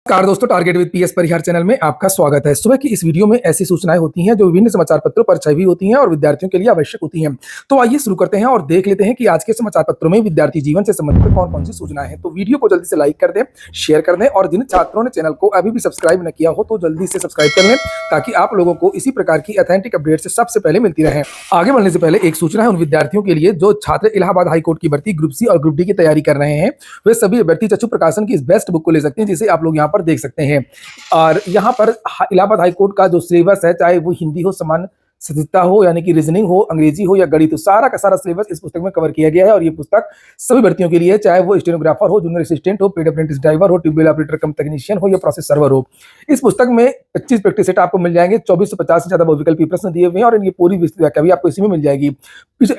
नमस्कार दोस्तों, target with PS Parihar channel में आपका स्वागत है। सुबह की इस वीडियो में ऐसी सूचनाएं होती हैं जो विभिन्न समाचार पत्रों पर छपी होती हैं और विद्यार्थियों के लिए आवश्यक होती हैं। तो आइए शुरू करते हैं और देख लेते हैं कि आज के समाचार पत्रों में विद्यार्थी जीवन से संबंधित कौन-कौन सी सूचनाएं हैं। तो वीडियो को जल्दी से लाइक कर दें, शेयर कर दें और जिन छात्रों ने चैनल को अभी भी सब्सक्राइब न किया हो तो जल्दी से सब्सक्राइब कर लें ताकि आप लोगों को इसी प्रकार की ऑथेंटिक अपडेट सबसे पहले मिलती रहे। आगे बढ़ने से पहले एक सूचना है उन विद्यार्थियों के लिए जो छात्र इलाहाबाद हाईकोर्ट की भर्ती ग्रुप सी और ग्रुप डी की तैयारी कर रहे हैं। वे सभी अभ्यर्थी चक्षु प्रकाशन की इस बेस्ट बुक को ले सकते हैं जिसे आप लोग यहाँ पर देख सकते हैं। और यहाँ पर इलाहाबाद हाईकोर्ट का जो सिलेबस है, चाहे वो हिंदी हो, समान सटीकता हो, यानी कि रीजनिंग हो, अंग्रेजी हो या गणित हो, सारा का सारा सिलेबस इस पुस्तक में कवर किया गया है। और ये पुस्तक सभी भर्तियों के लिए है, चाहे वो स्टेनोग्राफर हो, जूनियर असिस्टेंट हो, पेड अप्रेंटिस ड्राइवर हो, ट्यूबवेल ऑपरेटर कम टेक्नीशियन हो या प्रोसेस सर्वर हो। इस पुस्तक में 25 प्रैक्टिस सेट आपको मिल जाएंगे। 24 से 50 से ज्यादा बहुविकल्पी प्रश्न दिए हुए हैं और इनकी पूरी विस्तृत व्याख्या भी आपको इसी में मिल जाएगी।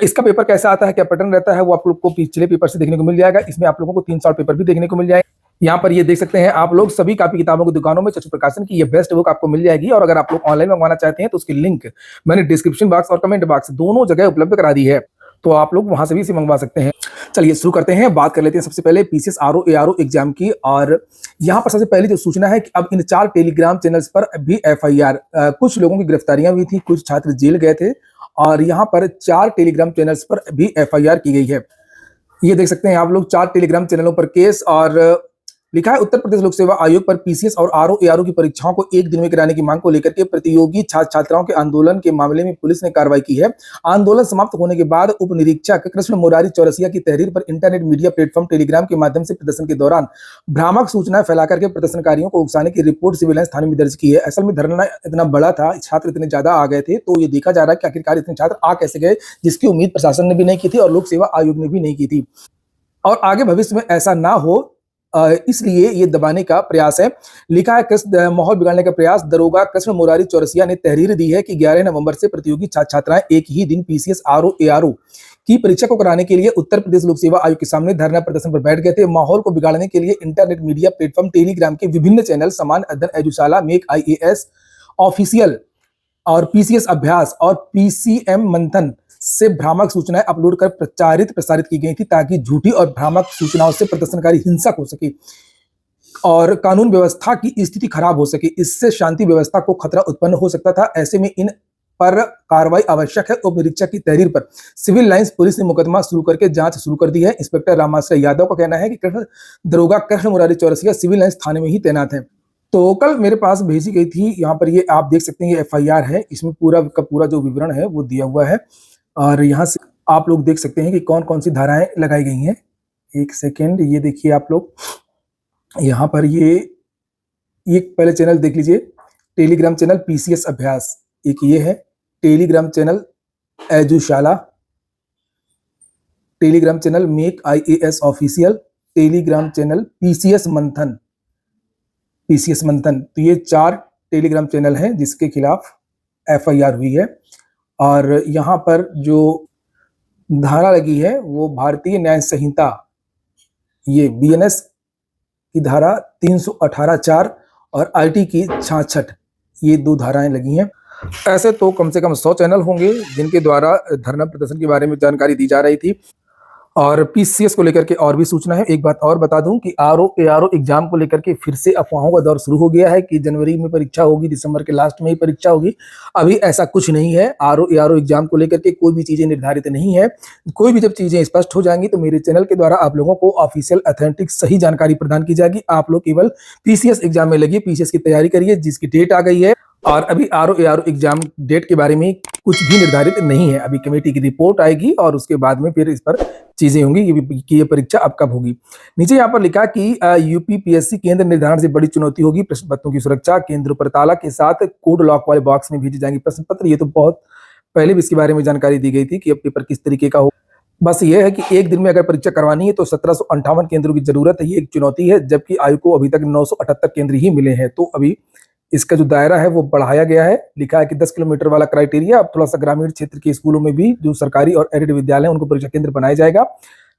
इसका पेपर कैसा आता है, क्या पैटर्न रहता है, वो आप लोग को पिछले पेपर से देखने को मिल जाएगा। इसमें आप लोगों को 3 शॉर्ट पेपर भी देखने को मिल जाएगा। यहाँ पर ये देख सकते हैं आप लोग, सभी कॉपी किताबों की दुकानों में चक्षु प्रकाशन की ये बेस्ट बुक आपको मिल जाएगी। और अगर आप लोग ऑनलाइन मंगवाना चाहते हैं तो उसकी लिंक मैंने डिस्क्रिप्शन बॉक्स और कमेंट बॉक्स दोनों जगह उपलब्ध करा दी है, तो आप लोग वहां से भी इसे मंगवा सकते हैं। चलिए शुरू करते हैं, बात कर लेते हैं सबसे पहले पीसीएस आरओ एआरओ एग्जाम की। और यहाँ पर सबसे पहली जो सूचना है कि अब इन 4 टेलीग्राम चैनल्स पर भी एफआईआर, कुछ लोगों की गिरफ्तारियां हुई थी, कुछ छात्र जेल गए थे और यहाँ पर 4 टेलीग्राम चैनल्स पर भी एफआईआर की गई है। ये देख सकते हैं आप लोग 4 टेलीग्राम चैनलों पर केस। और लिखा है उत्तर प्रदेश लोक सेवा आयोग पर पीसीएस और आरओ एआरओ की परीक्षाओं को एक दिन में कराने की मांग को लेकर के प्रतियोगी छात्र छात्राओं के आंदोलन के मामले में पुलिस ने कार्रवाई की है। आंदोलन समाप्त होने के बाद उप निरीक्षक कृष्ण मुरारी चौरसिया की तहरीर पर इंटरनेट मीडिया प्लेटफॉर्म टेलीग्राम के माध्यम से प्रदर्शन के दौरान भ्रामक सूचनाएं फैलाकर के प्रदर्शनकारियों को उकसाने की रिपोर्ट सिविल लाइंस थाने में दर्ज की है। असल में धरना इतना बड़ा था, छात्र इतने ज्यादा आ गए थे, तो ये देखा जा रहा है कि आखिरकार इतने छात्र आ कैसे गए, जिसकी उम्मीद प्रशासन ने भी नहीं की थी और लोक सेवा आयोग ने भी नहीं की थी। और आगे भविष्य में ऐसा ना हो इसलिए ये दबाने का प्रयास है। लिखा है माहौल बिगाड़ने का प्रयास। दरोगा कृष्ण मुरारी चौरसिया ने तहरीर दी है कि 11 नवंबर से प्रतियोगी छात्र छात्राएं एक ही दिन पीसीएस आरओ एआरओ की परीक्षा को कराने के लिए उत्तर प्रदेश लोक सेवा आयोग के सामने धरना प्रदर्शन पर बैठ गए थे। माहौल को बिगाड़ने के लिए इंटरनेट मीडिया प्लेटफॉर्म टेलीग्राम के विभिन्न चैनल समान अध्ययन, एजुशाला, मेक आईएएस ऑफिशियल और पीसीएस अभ्यास और पीसीएम मंथन से भ्रामक सूचनाएं अपलोड कर प्रसारित की गई थी ताकि झूठी और भ्रामक सूचनाओं से प्रदर्शनकारी हिंसक हो सके और कानून व्यवस्था की स्थिति खराब हो सके। इससे शांति व्यवस्था को खतरा उत्पन्न हो सकता था। ऐसे में इन पर कार्रवाई आवश्यक है। उप निरीक्षक की तहरीर पर सिविल लाइंस पुलिस ने मुकदमा शुरू करके जांच शुरू कर दी है। इंस्पेक्टर रामाश्रय यादव का कहना है कि दरोगा कृष्ण मुरारी चौरसिया सिविल लाइंस थाने में ही तैनात है। तो कल मेरे पास भेजी गई थी, यहाँ पर ये आप देख सकते हैं, ये एफआईआर है, इसमें पूरा का पूरा जो विवरण है वो दिया हुआ है। और यहाँ से आप लोग देख सकते हैं कि कौन कौन सी धाराएं लगाई गई हैं। एक सेकेंड, ये देखिए आप लोग, यहाँ पर ये पहले चैनल देख लीजिए, टेलीग्राम चैनल पीसीएस अभ्यास, एक ये है Telegram channel Edushala, Telegram channel make IAS official, Telegram channel PCS Manthan. तो ये 4 टेलीग्राम चैनल हैं जिसके खिलाफ एफआईआर हुई है। और यहाँ पर जो धारा लगी है वो भारतीय न्याय संहिता, ये बीएनएस की धारा 318(4) और आईटी की 66, ये 2 धाराएं लगी हैं। ऐसे तो कम से कम 100 चैनल होंगे जिनके द्वारा धरना प्रदर्शन के बारे में जानकारी दी जा रही थी। और पीसीएस को लेकर के और भी सूचना है। एक बात और बता दूं कि आरओ एआरओ एग्जाम को लेकर के फिर से अफवाहों का दौर शुरू हो गया है कि जनवरी में परीक्षा होगी, दिसंबर के लास्ट में ही परीक्षा होगी। अभी ऐसा कुछ नहीं है। आरओ एआरओ एग्जाम को लेकर के कोई भी चीजें निर्धारित नहीं है। कोई भी जब चीजें स्पष्ट हो जाएंगी तो मेरे चैनल के द्वारा आप लोगों को ऑफिशियल ऑथेंटिक सही जानकारी प्रदान की जाएगी। आप लोग केवल पीसीएस एग्जाम में लगिए, पीसीएस की तैयारी करिए, जिसकी डेट आ गई है। और अभी आरओ एआरओ एग्जाम डेट के बारे में कुछ भी निर्धारित नहीं है। अभी कमेटी की रिपोर्ट आएगी और उसके बाद में फिर इस पर चीजें होंगी कि ये परीक्षा अब कब होगी। नीचे यहाँ पर लिखा कि यूपीपीएससी केंद्र निर्धारण से बड़ी चुनौती होगी, प्रश्न पत्रों की सुरक्षा, केंद्र पर ताला के साथ कोड लॉक वाले बॉक्स में भेजे जाएंगे प्रश्न पत्र। ये तो बहुत पहले भी इसके बारे में जानकारी दी गई थी कि अब पेपर किस तरीके का हो। बस ये है कि एक दिन में अगर परीक्षा करवानी है तो 1758 केंद्रों की जरूरत है, ये एक चुनौती है, जबकि आयोग को अभी तक 978 केंद्र ही मिले हैं। तो अभी इसका जो दायरा है वो बढ़ाया गया है। लिखा है कि 10 किलोमीटर वाला क्राइटेरिया अब थोड़ा सा ग्रामीण क्षेत्र के स्कूलों में भी जो सरकारी और एडेड विद्यालय हैं उनको परीक्षा केंद्र बनाया जाएगा।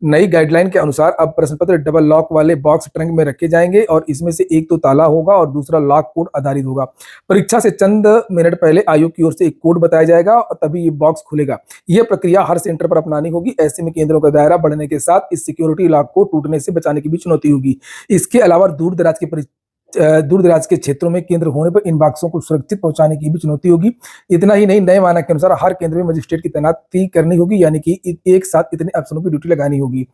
नई गाइडलाइन के अनुसार अब प्रश्न पत्र डबल लॉक वाले बॉक्स ट्रंक में रखे जाएंगे और इसमें से एक तो ताला होगा और दूसरा लॉक कोड आधारित होगा। परीक्षा से चंद मिनट पहले आयोग की ओर से एक कोड बताया जाएगा और तभी ये बॉक्स खुलेगा। यह प्रक्रिया हर सेंटर पर अपनानी होगी। ऐसे में केंद्रों का दायरा बढ़ने के साथ इस सिक्योरिटी लॉक को टूटने से बचाने की भी चुनौती होगी। इसके अलावा दूर दराज के दूर दराज के क्षेत्रों में केंद्र होने पर इन बॉक्सों को सुरक्षित पहुंचाने की भी चुनौती होगी। इतना ही नहीं, नए मानक के अनुसार हर केंद्र में मजिस्ट्रेट की तैनाती करनी होगी, यानी कि एक साथ इतने अफसरों की ड्यूटी लगानी होगी।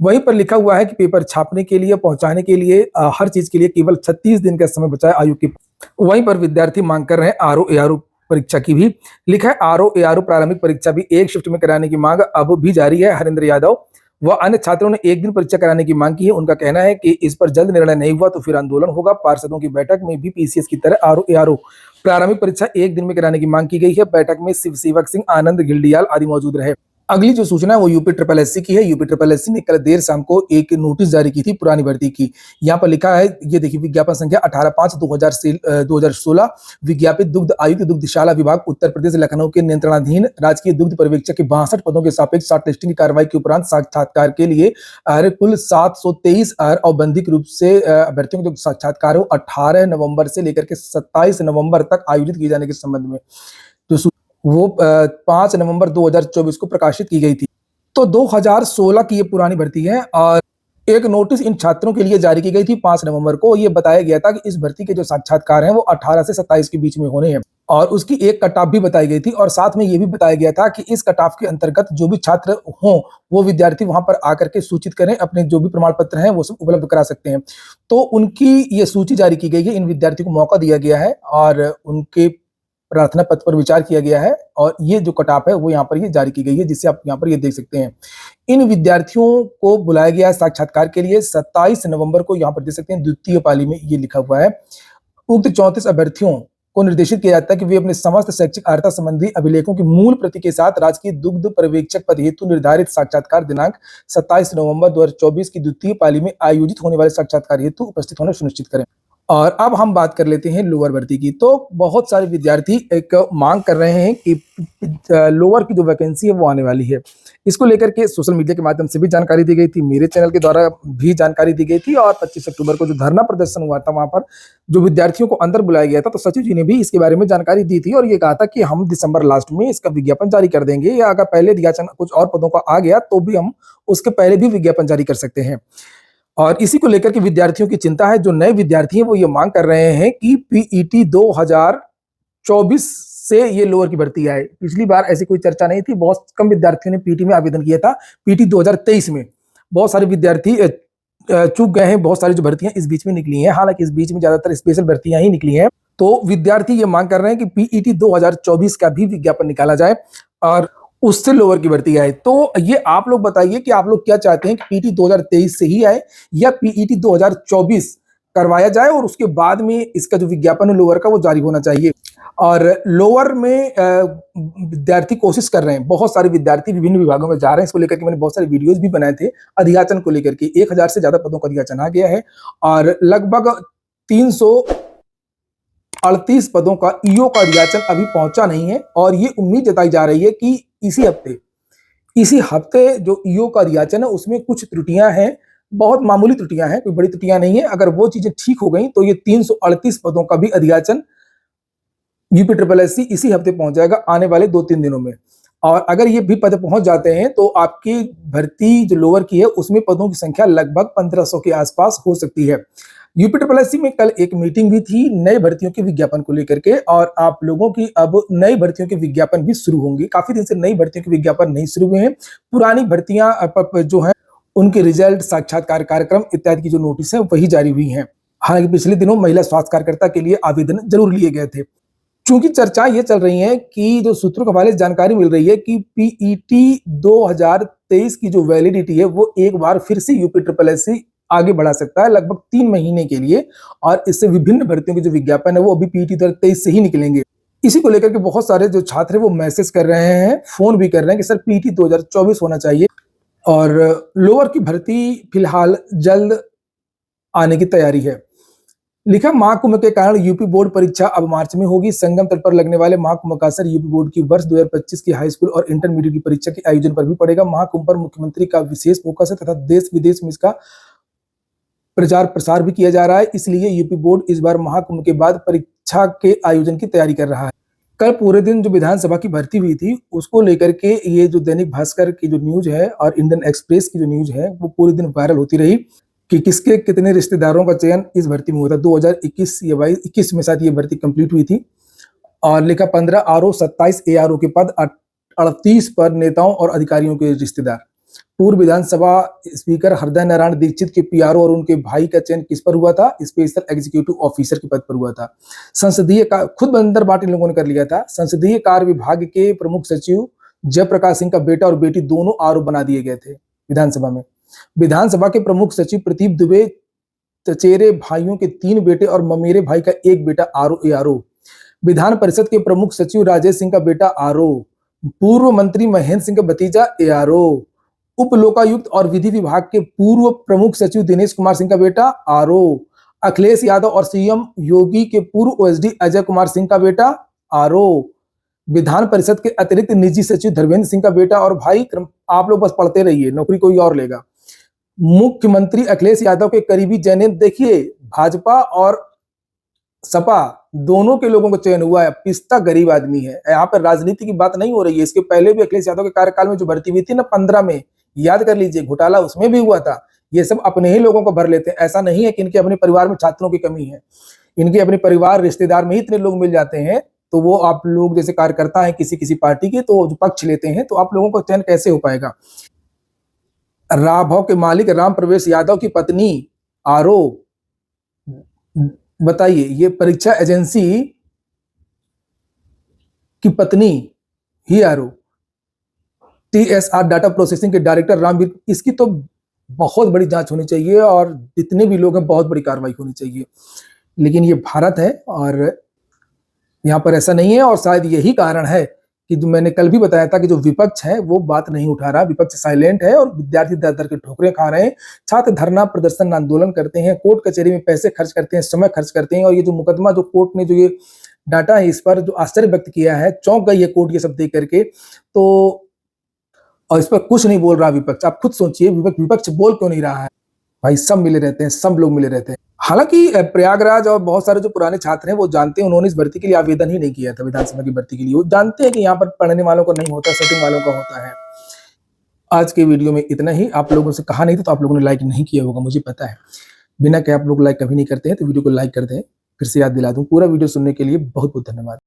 वहीं पर लिखा हुआ है कि पेपर छापने के लिए, पहुंचाने के लिए, हर चीज के लिए केवल 36 दिन का समय बचा है आयोग की। वहीं पर विद्यार्थी मांग कर रहे हैं आरओ एआरओ परीक्षा की भी। लिखा है आरओ एआरओ प्रारंभिक परीक्षा भी एक शिफ्ट में कराने की मांग अब भी जारी है। हरेंद्र यादव व अन्य छात्रों ने एक दिन परीक्षा कराने की मांग की है। उनका कहना है कि इस पर जल्द निर्णय नहीं हुआ तो फिर आंदोलन होगा। पार्षदों की बैठक में भी पीसीएस की तरह आरओ एआरओ प्रारंभिक परीक्षा एक दिन में कराने की मांग की गई है। बैठक में शिव सेवक सिंह, आनंद गिल्डियाल आदि मौजूद रहे। अगली जो सूचना है वो यूपी ट्रिपल एससी की है। यूपी ट्रिपल एससी ने कल देर शाम को एक नोटिस जारी की थी पुरानी भर्ती की। यहाँ पर लिखा है, ये देखिए, विज्ञापन संख्या 18/5/2016, विज्ञापित दुग्ध आयुक्त दुग्धशाला विभाग उत्तर प्रदेश लखनऊ के नियंत्रणाधीन राजकीय दुग्ध पर्यवेक्षक के 62 पदों के सापेक्ष शॉर्ट लिस्टिंग की कार्रवाई के उपरांत साक्षात्कार के लिए कुल 723 औबंधिक रूप से अभ्यर्थियों के जो साक्षात्कार हो 18 नवंबर से लेकर के 27 नवंबर तक आयोजित किए जाने के संबंध में तो वो 5 नवंबर 2024 को प्रकाशित की गई थी। तो 2016 की ये पुरानी भर्ती है और एक नोटिस इन छात्रों के लिए जारी की गई थी 5 नवंबर को। ये बताया गया था कि इस भर्ती के जो साक्षात्कार हैं वो 18 से 27 के बीच में होने हैं और उसकी एक कट ऑफ भी बताई गई थी और साथ में ये भी बताया गया था कि इस कट ऑफ के अंतर्गत जो भी छात्र हों वो विद्यार्थी वहां पर आकर के सूचित करें, अपने जो भी प्रमाण पत्र हैं वो सब उपलब्ध करा सकते हैं। तो उनकी ये सूची जारी की गई है। इन विद्यार्थियों को मौका दिया गया है और उनके प्रार्थना पत्र पर विचार किया गया है और ये जो कट ऑफ है वो यहाँ पर ये जारी की गई है, जिससे आप यहाँ पर ये देख सकते हैं। इन विद्यार्थियों को बुलाया गया है साक्षात्कार के लिए 27 नवंबर को। यहाँ पर देख सकते हैं द्वितीय पाली में ये लिखा हुआ है। उक्त 34 अभ्यर्थियों को निर्देशित किया जाता है कि वे अपने समस्त शैक्षिक अर्हता संबंधी अभिलेखों की मूल प्रति के साथ राजकीय दुग्ध पर्यवेक्षक पद हेतु निर्धारित साक्षात्कार दिनांक 27 नवंबर 2024 की द्वितीय पाली में आयोजित होने वाले साक्षात्कार हेतु उपस्थित होना सुनिश्चित करें। और अब हम बात कर लेते हैं लोअर भर्ती की। तो बहुत सारे विद्यार्थी एक मांग कर रहे हैं कि लोअर की जो वैकेंसी है वो आने वाली है। इसको लेकर के सोशल मीडिया के माध्यम से भी जानकारी दी गई थी, मेरे चैनल के द्वारा भी जानकारी दी गई थी और 25 अक्टूबर को जो धरना प्रदर्शन हुआ था वहां पर जो विद्यार्थियों को अंदर बुलाया गया था तो सचिव जी ने भी इसके बारे में जानकारी दी थी और ये कहा था कि हम दिसंबर लास्ट में इसका विज्ञापन जारी कर देंगे या अगर पहले दियाचन कुछ और पदों का आ गया तो भी हम उसके पहले भी विज्ञापन जारी कर सकते हैं। और इसी को लेकर के विद्यार्थियों की चिंता है। जो नए विद्यार्थी हैं वो ये मांग कर रहे हैं कि पीईटी 2024 से ये लोअर की भर्ती आए। पिछली बार ऐसी कोई चर्चा नहीं थी, बहुत कम विद्यार्थियों ने पीटी में आवेदन किया था। पीटी 2023 में बहुत सारे विद्यार्थी चूक गए हैं। बहुत सारी जो भर्तियां इस बीच में निकली हैं, हालांकि इस बीच में ज्यादातर स्पेशल भर्तियां ही निकली हैं। तो विद्यार्थी ये मांग कर रहे हैं कि पीईटी 2024 का भी विज्ञापन निकाला जाए और उससे लोअर की भर्ती आए। तो ये आप लोग बताइए कि आप लोग क्या चाहते हैं कि पीटी 2023 से ही आए या पीईटी 2024 करवाया जाए और उसके बाद में इसका जो विज्ञापन है लोअर का वो जारी होना चाहिए। और लोअर में विद्यार्थी कोशिश कर रहे हैं, बहुत सारे विद्यार्थी विभिन्न विभागों में जा रहे हैं। इसको लेकर के मैंने बहुत सारे वीडियोस भी बनाए थे अधियाचन को लेकर के। 1000 से ज्यादा पदों का अधियाचन आ गया है और लगभग 338 पदों का ईओ का अधियाचन अभी पहुंचा नहीं है और ये उम्मीद जताई जा रही है कि इसी हफ्ते जो ईओ का अधियाचन है उसमें कुछ त्रुटियां हैं, बहुत मामूली त्रुटियां हैं, कोई बड़ी त्रुटियां नहीं है। अगर वो चीजें ठीक हो गई तो ये 338 पदों का भी अधियाचन यूपी ट्रिपल एससी इसी हफ्ते पहुंच जाएगा आने वाले 2-3 दिनों में। और अगर ये भी पद पहुंच जाते हैं तो आपकी भर्ती जो लोअर की है उसमें पदों की संख्या लगभग 1500 के आसपास हो सकती है। यूपी ट्रिपल एससी में कल एक मीटिंग भी थी नए भर्तियों के विज्ञापन को लेकर के और आप लोगों की अब नई भर्तियों के विज्ञापन भी शुरू होंगे। काफी दिन से नई भर्तियों के विज्ञापन नहीं शुरू हुए हैं। पुरानी भर्तियां जो है उनके रिजल्ट, साक्षात्कार कार्यक्रम इत्यादि की जो नोटिस है वही जारी हुई हैं। हालांकि पिछले दिनों महिला स्वास्थ्य कार्यकर्ता के लिए आवेदन जरूर लिए गए थे। चूंकि चर्चा ये चल रही है कि जो सूत्रों के हवाले से जानकारी मिल रही है कि पीईटी 2023 की जो वैलिडिटी है वो एक बार फिर से यूपी ट्रिपल एससी आगे बढ़ा सकता है लगभग 3 महीने के लिए और इससे विभिन्न भर्तियों के जो विज्ञापन है वो अभी पीईटी 2023 से ही निकलेंगे। इसी को लेकर के बहुत सारे जो छात्र है वो मैसेज कर रहे हैं, फोन भी कर रहे हैं कि सर पीईटी 2024 होना चाहिए। और लोअर की भर्ती फिलहाल जल्द आने की तैयारी है। लिखा, महाकुंभ के कारण यूपी बोर्ड परीक्षा अब मार्च में होगी। संगम तट पर लगने वाले महाकुंभ का असर यूपी बोर्ड की वर्ष 2025 की हाई स्कूल और इंटरमीडिएट की परीक्षा के आयोजन पर भी पड़ेगा। महाकुंभ पर मुख्यमंत्री का विशेष फोकस है तथा देश विदेश में इसका प्रचार प्रसार भी किया जा रहा है। इसलिए यूपी बोर्ड इस बार महाकुंभ के बाद परीक्षा के आयोजन की तैयारी कर रहा है। कल पूरे दिन जो विधानसभा की भर्ती हुई थी उसको लेकर के ये जो दैनिक भास्कर की जो न्यूज है और इंडियन एक्सप्रेस की जो न्यूज है वो पूरे दिन वायरल होती रही कि किसके कितने रिश्तेदारों का चयन इस भर्ती में हुआ था। 2021 या 21 में शायद ये भर्ती कंप्लीट हुई थी। और लिखा 15 आरओ, 27 एआरओ के पद, 38 पर नेताओं और अधिकारियों के रिश्तेदार। पूर्व विधानसभा स्पीकर हृदय नारायण दीक्षित के पीआरओ और उनके भाई का चयन किस पर हुआ था? स्पेशल एग्जीक्यूटिव ऑफिसर के पद पर हुआ था। संसदीय का खुद अंदर बात इन लोगों ने कर लिया था। संसदीय कार्य विभाग के प्रमुख सचिव जयप्रकाश सिंह का बेटा और बेटी दोनों आरओ बना दिए गए थे विधानसभा में। विधानसभा के प्रमुख सचिव प्रदीप दुबे चचेरे भाइयों के 3 बेटे और ममेरे भाई का 1 बेटा आरओ एआरओ। विधान परिषद के प्रमुख सचिव राजेश सिंह का बेटा आरओ। पूर्व मंत्री महेंद्र सिंह का भतीजा एआरओ। उप लोकायुक्त और विधि विभाग के पूर्व प्रमुख सचिव दिनेश कुमार सिंह का बेटा आरओ। अखिलेश यादव और सीएम योगी के पूर्व ओएसडी अजय कुमार सिंह का बेटा आरओ। विधान परिषद के अतिरिक्त निजी सचिव धर्मेंद्र सिंह का बेटा और भाई। आप लोग बस पढ़ते रहिए, नौकरी कोई और लेगा। मुख्यमंत्री अखिलेश यादव के करीबी जैनेन्द्र, देखिए भाजपा और सपा दोनों के लोगों को चयन हुआ है। पिस्ता गरीब आदमी है, यहाँ पर राजनीति की बात नहीं हो रही है। इसके पहले भी अखिलेश यादव के कार्यकाल में जो भर्ती हुई थी ना 15 में, याद कर लीजिए, घोटाला उसमें भी हुआ था। ये सब अपने ही लोगों को भर लेते हैं। ऐसा नहीं है कि इनके अपने परिवार में छात्रों की कमी है, इनके अपने परिवार रिश्तेदार में ही इतने लोग मिल जाते हैं। तो वो आप लोग जैसे कार्यकर्ता है किसी किसी पार्टी के, तो जो पक्ष लेते हैं, तो आप लोगों को चयन कैसे हो पाएगा? राभव के मालिक राम प्रवेश यादव की पत्नी आरओ। बताइए, ये परीक्षा एजेंसी की पत्नी ही आरओ। टीएसआर डाटा प्रोसेसिंग के डायरेक्टर रामवीर, इसकी तो बहुत बड़ी जांच होनी चाहिए और जितने भी लोग हैं बहुत बड़ी कार्रवाई होनी चाहिए। लेकिन ये भारत है और यहाँ पर ऐसा नहीं है। और शायद यही कारण है कि जो मैंने कल भी बताया था कि जो विपक्ष है वो बात नहीं उठा रहा, विपक्ष साइलेंट है और विद्यार्थी दर दर के ठोकरें खा रहे हैं। छात्र धरना प्रदर्शन आंदोलन करते हैं, कोर्ट कचहरी में पैसे खर्च करते हैं, समय खर्च करते हैं। और ये जो मुकदमा जो कोर्ट ने जो ये डाटा है, इस पर जो आश्चर्य व्यक्त किया है, चौंक गई है कोर्ट ये सब देख करके। तो और इस पर कुछ नहीं बोल रहा विपक्ष। आप खुद सोचिए, विपक्ष बोल क्यों नहीं रहा है? भाई सब मिले रहते हैं, सब लोग मिले रहते हैं। हालांकि प्रयागराज और बहुत सारे जो पुराने छात्र हैं वो जानते हैं, उन्होंने इस भर्ती के लिए आवेदन ही नहीं किया था, विधानसभा की भर्ती के लिए। वो जानते हैं कि यहाँ पर पढ़ने वालों का नहीं होता, सेटिंग वालों का होता है। आज के वीडियो में इतना ही। आप लोगों से कहा नहीं था तो आप लोगों ने लाइक नहीं किया होगा, मुझे पता है। बिना के आप लोग लाइक कभी नहीं करते हैं, तो वीडियो को लाइक कर दें। फिर से याद दिला दूं, पूरा वीडियो सुनने के लिए बहुत बहुत धन्यवाद।